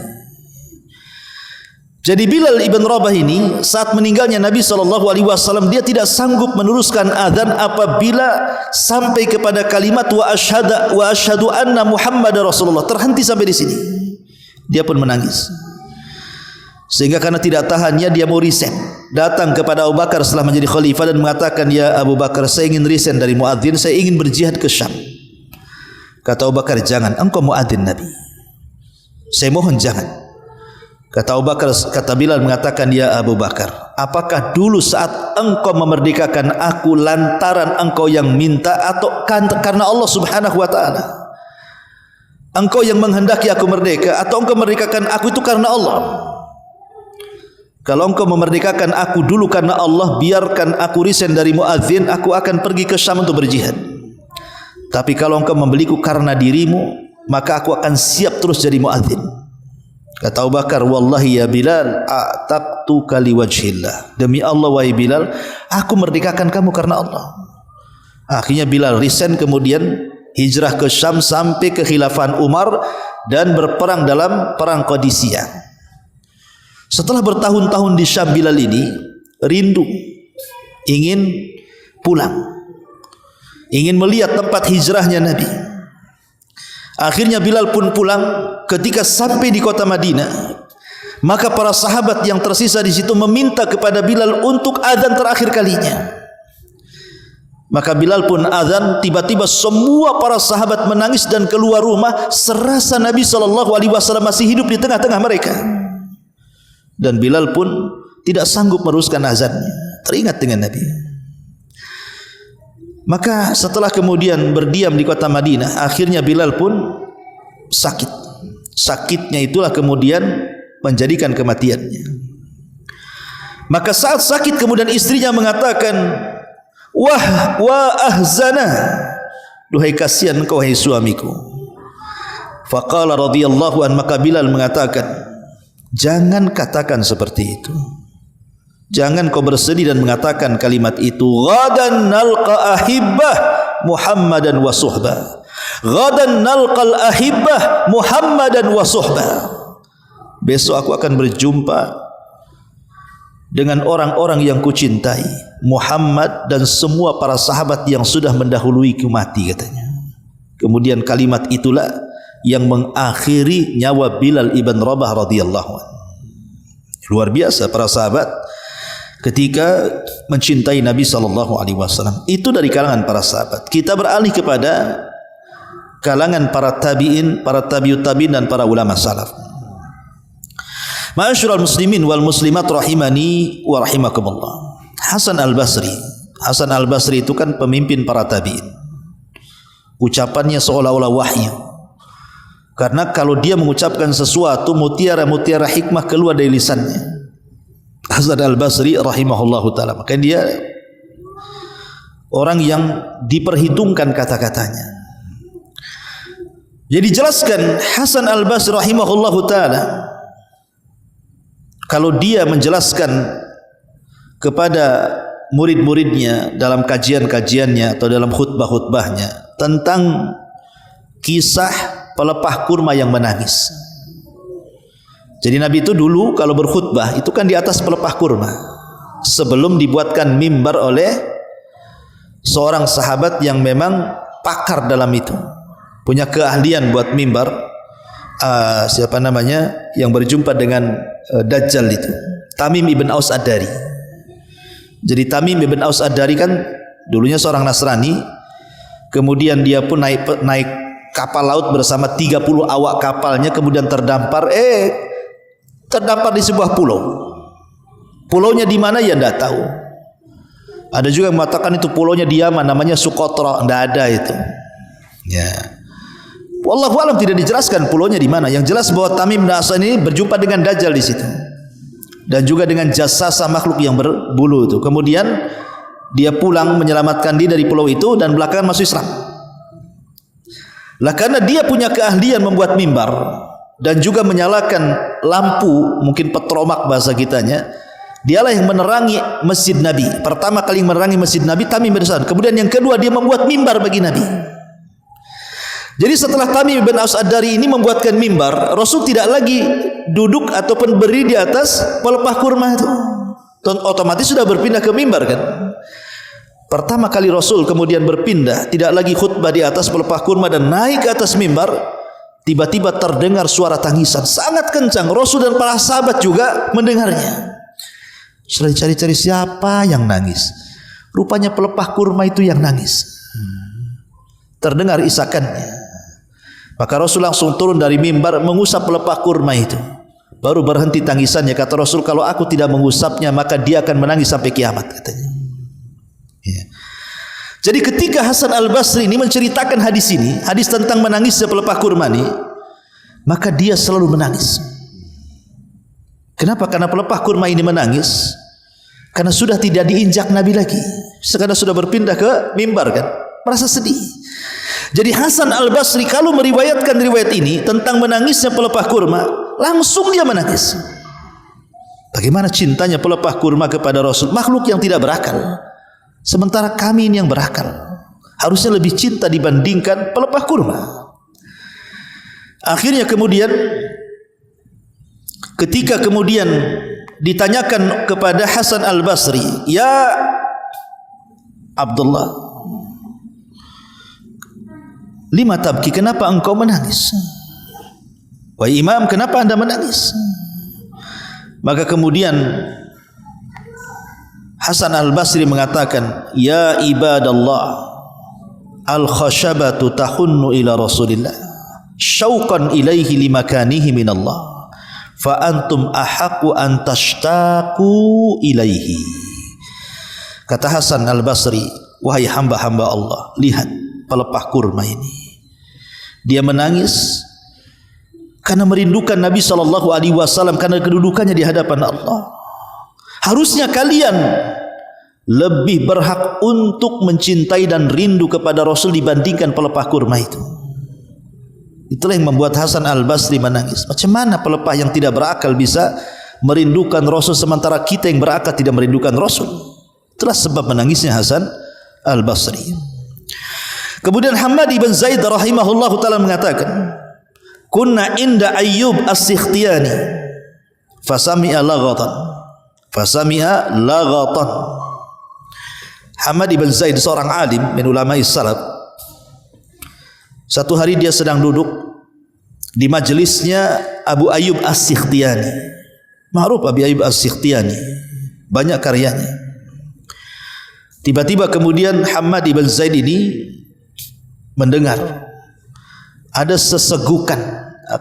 Jadi Bilal ibn Rabah ini saat meninggalnya Nabi SAW, dia tidak sanggup meneruskan azan apabila sampai kepada kalimat wa asyhadu anna Muhammadar Rasulullah, terhenti sampai di sini. Dia pun menangis. Sehingga karena tidak tahannya dia mau resign, datang kepada Abu Bakar setelah menjadi khalifah dan mengatakan, ya Abu Bakar, saya ingin resign dari muadzin, saya ingin berjihad ke Syam. Kata Abu Bakar, jangan, engkau muadzin Nabi, saya mohon jangan. Kata Abu Bakar, kata Bilal mengatakan, ya Abu Bakar, apakah dulu saat engkau memerdekakan aku lantaran engkau yang minta atau karena Allah Subhanahu wa taala? Engkau yang menghendaki aku merdeka atau engkau merdekakan aku itu karena Allah? Kalau engkau memerdekakan aku dulu karena Allah, biarkan aku resign dari muadzin, aku akan pergi ke Syam untuk berjihad. Tapi kalau engkau membeliku karena dirimu, maka aku akan siap terus jadi muadzin. Kata Abu Bakar, wallahi ya Bilal, a'taqtuka liwajhillah, demi Allah wahai Bilal, aku merdekakan kamu karena Allah. Akhirnya Bilal resign, kemudian hijrah ke Syam sampai ke khilafan Umar dan berperang dalam perang Qadisiyah. Setelah bertahun-tahun di Syam, Bilal ini rindu, ingin pulang, ingin melihat tempat hijrahnya Nabi. Akhirnya Bilal pun pulang. Ketika sampai di kota Madinah, maka para sahabat yang tersisa di situ meminta kepada Bilal untuk azan terakhir kalinya. Maka Bilal pun azan, tiba-tiba semua para sahabat menangis dan keluar rumah serasa Nabi SAW masih hidup di tengah-tengah mereka. Dan Bilal pun tidak sanggup meneruskan azannya, teringat dengan Nabi. Maka setelah kemudian berdiam di kota Madinah, akhirnya Bilal pun sakit. Sakitnya itulah kemudian menjadikan kematiannya. Maka saat sakit kemudian istrinya mengatakan, wah ahzana, duhai kasihan engkau wahai suamiku. Faqala radhiyallahu an, maka Bilal mengatakan, jangan katakan seperti itu. Jangan kau bersedih dan mengatakan kalimat itu. Ghadan nalqa ahibbah Muhammadan wa suhbah. Ghadan nalqal ahibbah Muhammadan wa suhbah. Besok aku akan berjumpa dengan orang-orang yang kucintai, Muhammad dan semua para sahabat yang sudah mendahuluiku mati, katanya. Kemudian kalimat itulah yang mengakhiri nyawa Bilal ibn Rabah radhiyallahu anhu. Luar biasa para sahabat ketika mencintai Nabi sallallahu alaihi wasallam. Itu dari kalangan para sahabat. Kita beralih kepada kalangan para tabi'in, para tabi'ut tabi'in dan para ulama salaf. Ma'asyiral muslimin wal muslimat rahimani wa rahimakumullah. Hasan al-Basri. Hasan al-Basri itu kan pemimpin para tabi'in. Ucapannya seolah-olah wahyu. Karena kalau dia mengucapkan sesuatu, mutiara-mutiara hikmah keluar dari lisannya. Hasan al-Basri rahimahullahu ta'ala. Maka dia orang yang diperhitungkan kata-katanya. Jadi jelaskan Hasan al-Basri rahimahullahu ta'ala, kalau dia menjelaskan kepada murid-muridnya dalam kajian-kajiannya atau dalam khutbah-khutbahnya tentang kisah pelepah kurma yang menangis. Jadi Nabi itu dulu kalau berkhutbah itu kan di atas pelepah kurma sebelum dibuatkan mimbar oleh seorang sahabat yang memang pakar dalam itu, punya keahlian buat mimbar. Siapa namanya yang berjumpa dengan Dajjal itu? Tamim ibn Aus Ad-Dari. Jadi Tamim ibn Aus Ad-Dari kan dulunya seorang Nasrani, kemudian dia pun naik kapal laut bersama 30 awak kapalnya, kemudian terdampar di sebuah pulau. Pulaunya di mana ya tidak tahu. Ada juga yang mengatakan itu pulaunya di Yaman, namanya Sukotra, tidak ada itu. Ya. Wallahu alam, tidak dijelaskan pulaunya di mana. Yang jelas bahwa Tamim bin Aus ini berjumpa dengan Dajjal di situ. Dan juga dengan jasasa makhluk yang berbulu itu. Kemudian dia pulang menyelamatkan diri dari pulau itu dan belakangan masuk Islam. Lah karena dia punya keahlian membuat mimbar dan juga menyalakan lampu, mungkin petromak bahasa kitanya, dialah yang menerangi masjid Nabi. Pertama kali yang menerangi masjid Nabi Tamim bin Aus. Kemudian yang kedua dia membuat mimbar bagi Nabi. Jadi setelah Tamim bin Aus Ad-Dari ini membuatkan mimbar, Rasul tidak lagi duduk ataupun berdiri di atas pelepah kurma itu. Otomatis sudah berpindah ke mimbar kan. Pertama kali Rasul kemudian berpindah, tidak lagi khutbah di atas pelepah kurma dan naik ke atas mimbar, tiba-tiba terdengar suara tangisan sangat kencang. Rasul dan para sahabat juga mendengarnya. Setelah cari-cari siapa yang nangis, rupanya pelepah kurma itu yang nangis. Terdengar isakannya. Maka Rasul langsung turun dari mimbar mengusap pelepah kurma itu. Baru berhenti tangisannya. Kata Rasul, kalau aku tidak mengusapnya maka dia akan menangis sampai kiamat, katanya. Ya. Jadi ketika Hasan al-Basri ini menceritakan hadis ini, hadis tentang menangisnya pelepah kurma ini, maka dia selalu menangis. Kenapa? Karena pelepah kurma ini menangis karena sudah tidak diinjak Nabi lagi. Sekarang sudah berpindah ke mimbar kan, merasa sedih. Jadi Hasan al-Basri kalau meriwayatkan riwayat ini tentang menangisnya pelepah kurma, langsung dia menangis. Bagaimana cintanya pelepah kurma kepada Rasul, makhluk yang tidak berakal. Sementara kami ini yang berakal, harusnya lebih cinta dibandingkan pelepah kurma. Akhirnya kemudian ketika kemudian ditanyakan kepada Hasan al-Basri, ya Abdullah, lima tabki, kenapa engkau menangis? Wahai imam, kenapa anda menangis? Maka kemudian Hasan al-Basri mengatakan, ya ibadallah, al-khashabatu tahunnu ila Rasulillah syauqan ilaihi limakanihi minallah, fa antum ahaqqu an tashtaqu ilaihi. Kata Hasan al-Basri, wahai hamba-hamba Allah, lihat pelepah kurma ini, dia menangis karena merindukan Nabi SAW, karena kedudukannya di hadapan Allah. Harusnya kalian lebih berhak untuk mencintai dan rindu kepada Rasul dibandingkan pelepah kurma itu. Itulah yang membuat Hasan al-Basri menangis. Macam mana pelepah yang tidak berakal bisa merindukan Rasul sementara kita yang berakal tidak merindukan Rasul? Itulah sebab menangisnya Hasan al-Basri. Kemudian Hammad ibn Zaid rahimahullahu ta'ala mengatakan, kunna inda Ayyub as-Sikhtiyani fasami'a laghatan. Hammad ibn Zaid seorang alim min ulama salaf. Satu hari dia sedang duduk di majelisnya Abu Ayyub As-Sikhtiyani. Ma'ruf Abu Ayyub As-Sikhtiyani, banyak karyanya. Tiba-tiba kemudian Hammad ibn Zaid ini mendengar ada sesegukan.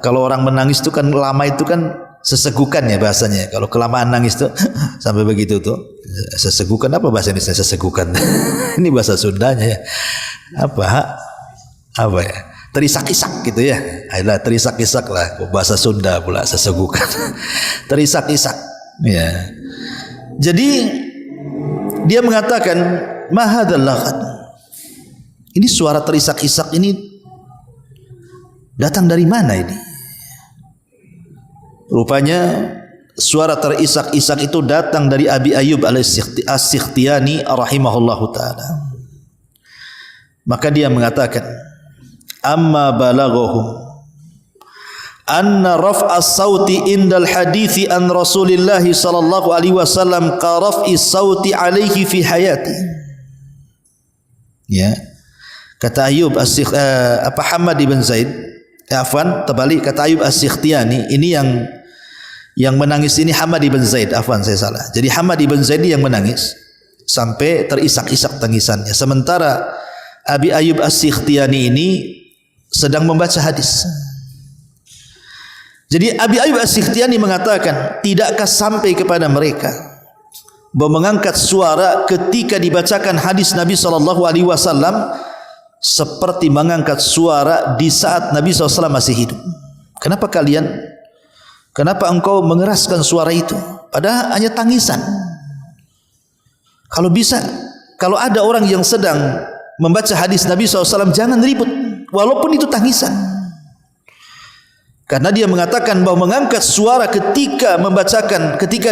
Kalau orang menangis itu kan lama itu kan sesegukan ya bahasanya. Kalau kelamaan nangis itu sampai begitu tuh sesegukan, apa bahasa Indonesia sesegukan? Ini bahasa Sundanya ya. Apa ya? Terisak-isak gitu ya. Ayolah terisak-isak lah, bahasa Sunda pula sesegukan. Terisak-isak. Ya. Jadi dia mengatakan, "Ma hadzal laghat?" Ini suara terisak-isak ini datang dari mana ini? Rupanya suara terisak-isak itu datang dari Abi Ayyub As-Sikhtiyani rahimahullahu taala. Maka dia mengatakan, amma balaghahum anna raf'a as-sauti indal hadithi an Rasulillah sallallahu alaihi wasallam ka raf'i as-sauti alaihi fi hayati. Ya. Kata Ayyub Hammad ibn Zaid, terbalik, kata Ayyub As-Sikhtiyani, ini yang menangis ini Hammad ibn Zaid, saya salah. Jadi Hammad ibn Zaid yang menangis sampai terisak-isak tangisannya. Sementara Abi Ayyub As-Sikhtiyani ini sedang membaca hadis. Jadi Abi Ayyub As-Sikhtiyani mengatakan, tidakkah sampai kepada mereka bahwa mengangkat suara ketika dibacakan hadis Nabi SAW seperti mengangkat suara di saat Nabi SAW masih hidup. Kenapa engkau mengeraskan suara itu? Padahal hanya tangisan. Kalau ada orang yang sedang membaca hadis Nabi SAW, jangan ribut walaupun itu tangisan. Karena dia mengatakan bahwa mengangkat suara ketika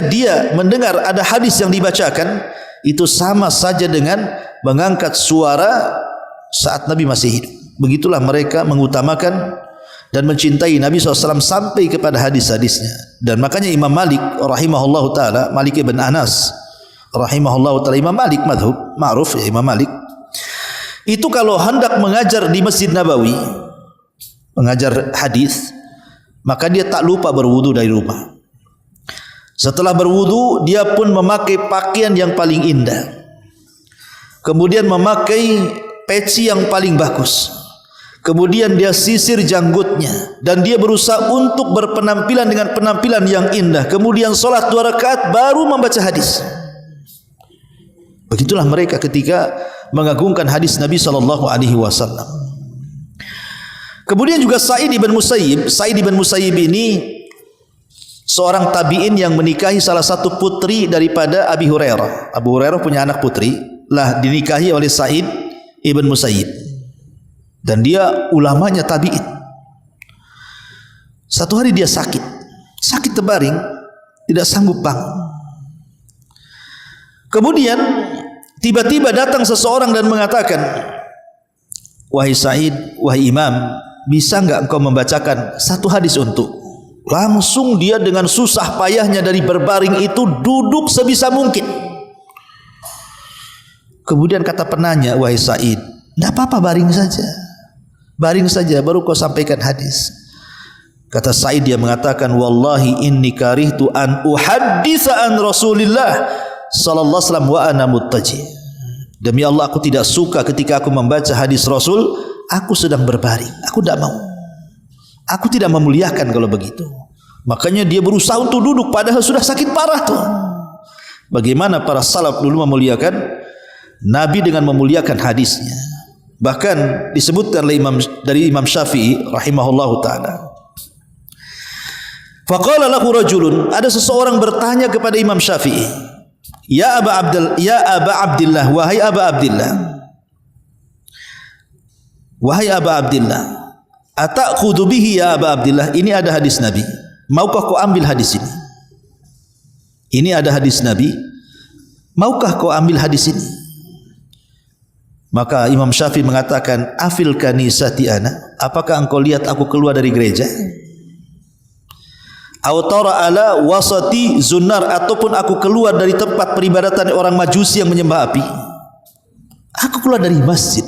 dia mendengar ada hadis yang dibacakan, itu sama saja dengan mengangkat suara saat Nabi masih hidup. Begitulah mereka mengutamakan dan mencintai Nabi SAW sampai kepada hadis-hadisnya. Dan makanya Imam Malik rahimahullahu ta'ala, Malik ibn Anas rahimahullahu ta'ala, Imam Malik madhub, ma'ruf ya Imam Malik, itu kalau hendak mengajar di Masjid Nabawi, mengajar hadis, maka dia tak lupa berwudu dari rumah. Setelah berwudu, dia pun memakai pakaian yang paling indah, kemudian memakai peci yang paling bagus, kemudian dia sisir janggutnya, dan dia berusaha untuk berpenampilan dengan penampilan yang indah, kemudian solat 2 rakaat baru membaca hadis. Begitulah mereka ketika mengagungkan hadis Nabi SAW. Kemudian juga Sa'id ibn Musayyib ini seorang tabi'in yang menikahi salah satu putri daripada Abi Hurairah. Abu Hurairah punya anak putri, lah dinikahi oleh Sa'id ibn Musayyib, dan dia ulamanya tabi'in. Satu hari dia sakit terbaring, tidak sanggup bangun. Kemudian tiba-tiba datang seseorang dan mengatakan, "Wahai Sa'id, wahai Imam, bisa enggak engkau membacakan satu hadis untuk?" Langsung dia dengan susah payahnya dari berbaring itu duduk sebisa mungkin. Kemudian kata penanya, "Wahai Sa'id, tidak apa-apa, baring saja, baru kau sampaikan hadis." Kata Sa'id, dia mengatakan, "Wallahi inni karihtu an uhadditsa an Rasulillah sallallahu alaihi wasallam wa ana muttaji." Demi Allah, aku tidak suka ketika aku membaca hadis Rasul, aku sedang berbaring. Aku tidak mau. Aku tidak memuliakan kalau begitu. Makanya dia berusaha untuk duduk padahal sudah sakit parah tuh. Bagaimana para salaf dulu memuliakan Nabi dengan memuliakan hadisnya. Bahkan disebutkan oleh dari Imam Syafi'i rahimahullahu taala. Faqala lahu rajulun, ada seseorang bertanya kepada Imam Syafi'i, "Ya Aba Abdillah, wahai Aba Abdillah, wahai Aba Abdillah, ata'khudhu bihi ya Aba Abdillah, ini ada hadis Nabi, maukah kau ambil hadis ini? Ini ada hadis Nabi, maukah kau ambil hadis ini?" Maka Imam Syafi'i mengatakan, "Afil kanisati ana, apakah engkau lihat aku keluar dari gereja? Aw tara ala wasati zunnar, ataupun aku keluar dari tempat peribadatan orang Majusi yang menyembah api? Aku keluar dari masjid.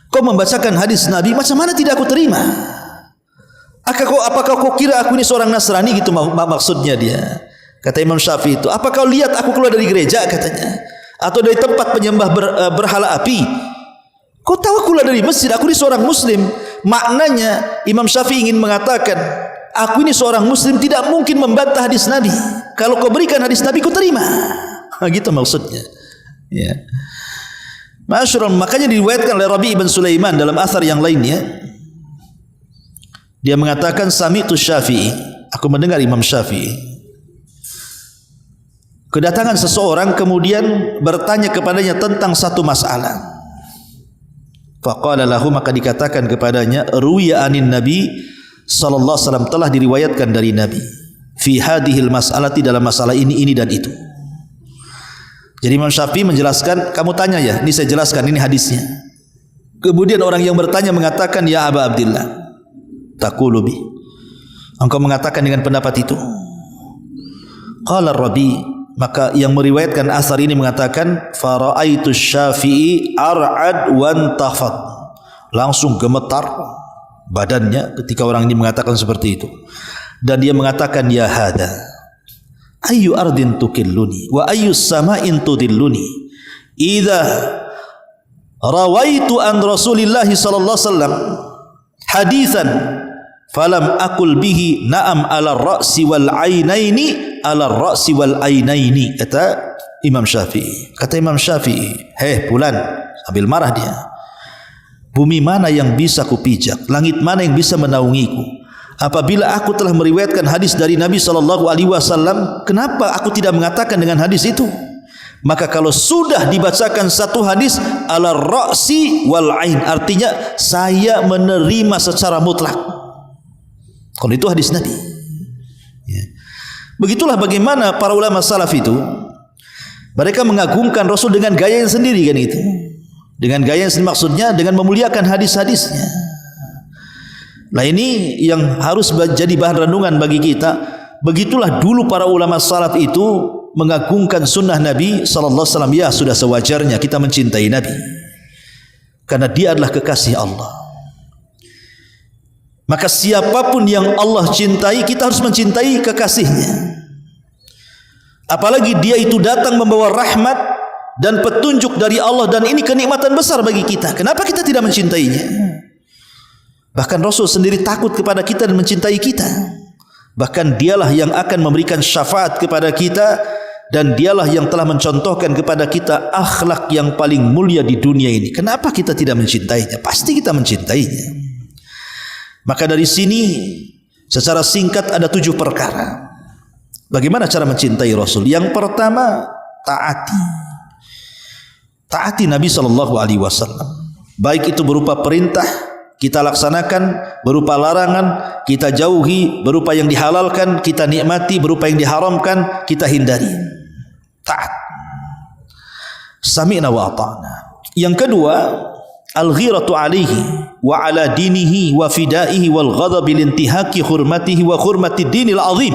Kau membacakan hadis Nabi, macam mana tidak aku terima? Apakah kau kira aku ini seorang Nasrani? Gitu maksudnya dia. Kata Imam Syafi'i itu, apa kau lihat aku keluar dari gereja katanya, atau dari tempat penyembah berhala api? Kau tahu aku keluar dari masjid, aku ini seorang muslim. Maknanya Imam Syafi'i ingin mengatakan, aku ini seorang muslim tidak mungkin membantah hadis Nabi. Kalau kau berikan hadis Nabi, kau terima. Gitu maksudnya. Ya. Masyaallah, makanya diriwayatkan oleh Rabi' ibn Sulaiman dalam asar yang lainnya. Dia mengatakan, sami'tu Syafi'i, aku mendengar Imam Syafi'i. Kedatangan seseorang kemudian bertanya kepadanya tentang satu masalah. Faqala lahu, maka dikatakan kepadanya, ruwiya anin Nabi sallallahu alaihi wasallam, telah diriwayatkan dari Nabi, fi hadhil mas'alati, dalam masalah ini dan itu. Jadi Imam Syafi'i menjelaskan, kamu tanya ya, ini saya jelaskan, ini hadisnya. Kemudian orang yang bertanya mengatakan, ya Aba Abdillah, taqulu bi, engkau mengatakan dengan pendapat itu. Qala Rabi, maka yang meriwayatkan asar ini mengatakan, fara'aitu Syafi'i ar'ad wantafad, langsung gemetar badannya ketika orang ini mengatakan seperti itu. Dan dia mengatakan, ya hada, ayyu ardin tukilluni wa ayyu sama'in tudilluni idza rawaitu an Rasulillah sallallahu alaihi wasallam haditsan falam akul bihi na'am ala ra'si wal ainaini ala ra'si wal ainaini. Kata Imam Syafi'i. Kata Imam Syafi'i, hei fulan, sambil marah dia, bumi mana yang bisa kupijak, langit mana yang bisa menaungiku, apabila aku telah meriwayatkan hadis dari Nabi SAW, kenapa aku tidak mengatakan dengan hadis itu? Maka kalau sudah dibacakan satu hadis ala ra'si wal ain, artinya saya menerima secara mutlak. Kalau itu hadis Nabi. Ya. Begitulah bagaimana para ulama salaf itu, mereka mengagungkan Rasul dengan gaya yang sendiri kan itu. Dengan gaya yang sendiri, maksudnya dengan memuliakan hadis-hadisnya. Nah ini yang harus jadi bahan renungan bagi kita. Begitulah dulu para ulama salaf itu mengagungkan sunnah Nabi sallallahu alaihi wasallam. Ya, sudah sewajarnya kita mencintai Nabi, karena dia adalah kekasih Allah. Maka siapapun yang Allah cintai, kita harus mencintai kekasihnya. Apalagi dia itu datang membawa rahmat dan petunjuk dari Allah, dan ini kenikmatan besar bagi kita. Kenapa kita tidak mencintainya? Bahkan Rasul sendiri takut kepada kita dan mencintai kita. Bahkan dialah yang akan memberikan syafaat kepada kita, dan dialah yang telah mencontohkan kepada kita akhlak yang paling mulia di dunia ini. Kenapa kita tidak mencintainya? Pasti kita mencintainya. Maka dari sini secara singkat ada 7 perkara bagaimana cara mencintai Rasul. Yang pertama, taati Nabi SAW, baik itu berupa perintah kita laksanakan, berupa larangan kita jauhi, berupa yang dihalalkan kita nikmati, berupa yang diharamkan kita hindari. Taat, sami'na wa ata'na. Yang kedua, al-ghiratu alaihi wa ala dinihi wa fidaihi wal ghadab bil intihaki hurmatihi wa hurmati dinil azim.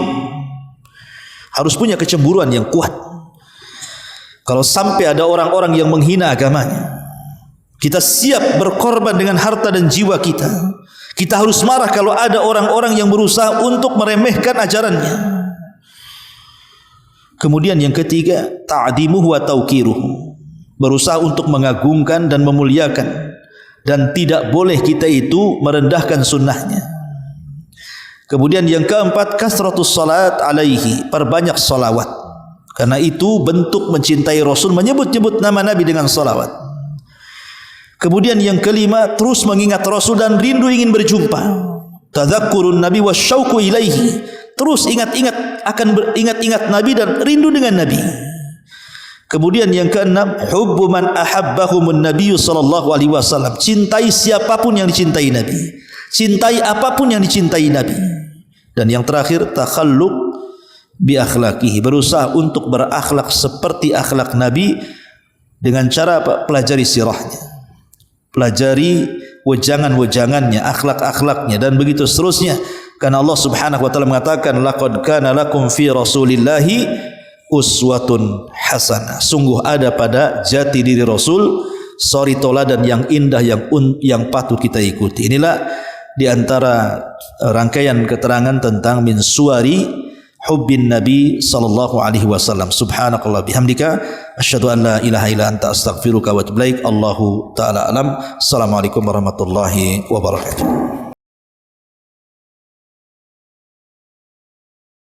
Harus punya kecemburuan yang kuat. Kalau sampai ada orang-orang yang menghina agamanya, kita siap berkorban dengan harta dan jiwa kita. Kita harus marah kalau ada orang-orang yang berusaha untuk meremehkan ajarannya. Kemudian yang ketiga, ta'dimuhu wa tauqiruhu, berusaha untuk mengagungkan dan memuliakan, dan tidak boleh kita itu merendahkan sunnahnya. Kemudian yang keempat, kasratus salat alaihi, perbanyak salawat, karena itu bentuk mencintai Rasul, menyebut-nyebut nama Nabi dengan salawat. Kemudian yang kelima, terus mengingat Rasul dan rindu ingin berjumpa, tadzakkurun nabi wasyauqu ilaihi, terus ingat-ingat Nabi dan rindu dengan Nabi. Kemudian yang keenam, hubbu man ahabbahumun nabiyyu sallallahu alaihi wasallam, cintai siapapun yang dicintai Nabi, cintai apapun yang dicintai Nabi. Dan yang terakhir, takhalluq bi akhlaqihi, berusaha untuk berakhlak seperti akhlak Nabi. Dengan cara apa? Pelajari sirahnya, pelajari wejangan-wejangannya, akhlak-akhlaknya, dan begitu seterusnya. Karena Allah Subhanahu wa taala mengatakan, laqad kana lakum fi rasulillahi uswatun hasanah, sungguh ada pada jati diri Rasul suri toladan yang indah, yang patut kita ikuti. Inilah di antara rangkaian keterangan tentang min suwari hubbin Nabi sallallahu alaihi wasallam. Subhanakallah bihamdika asyhadu an la ilaha illa anta astaghfiruka wa atubu ilaik. Allahu taala alam. Assalamualaikum warahmatullahi wabarakatuh.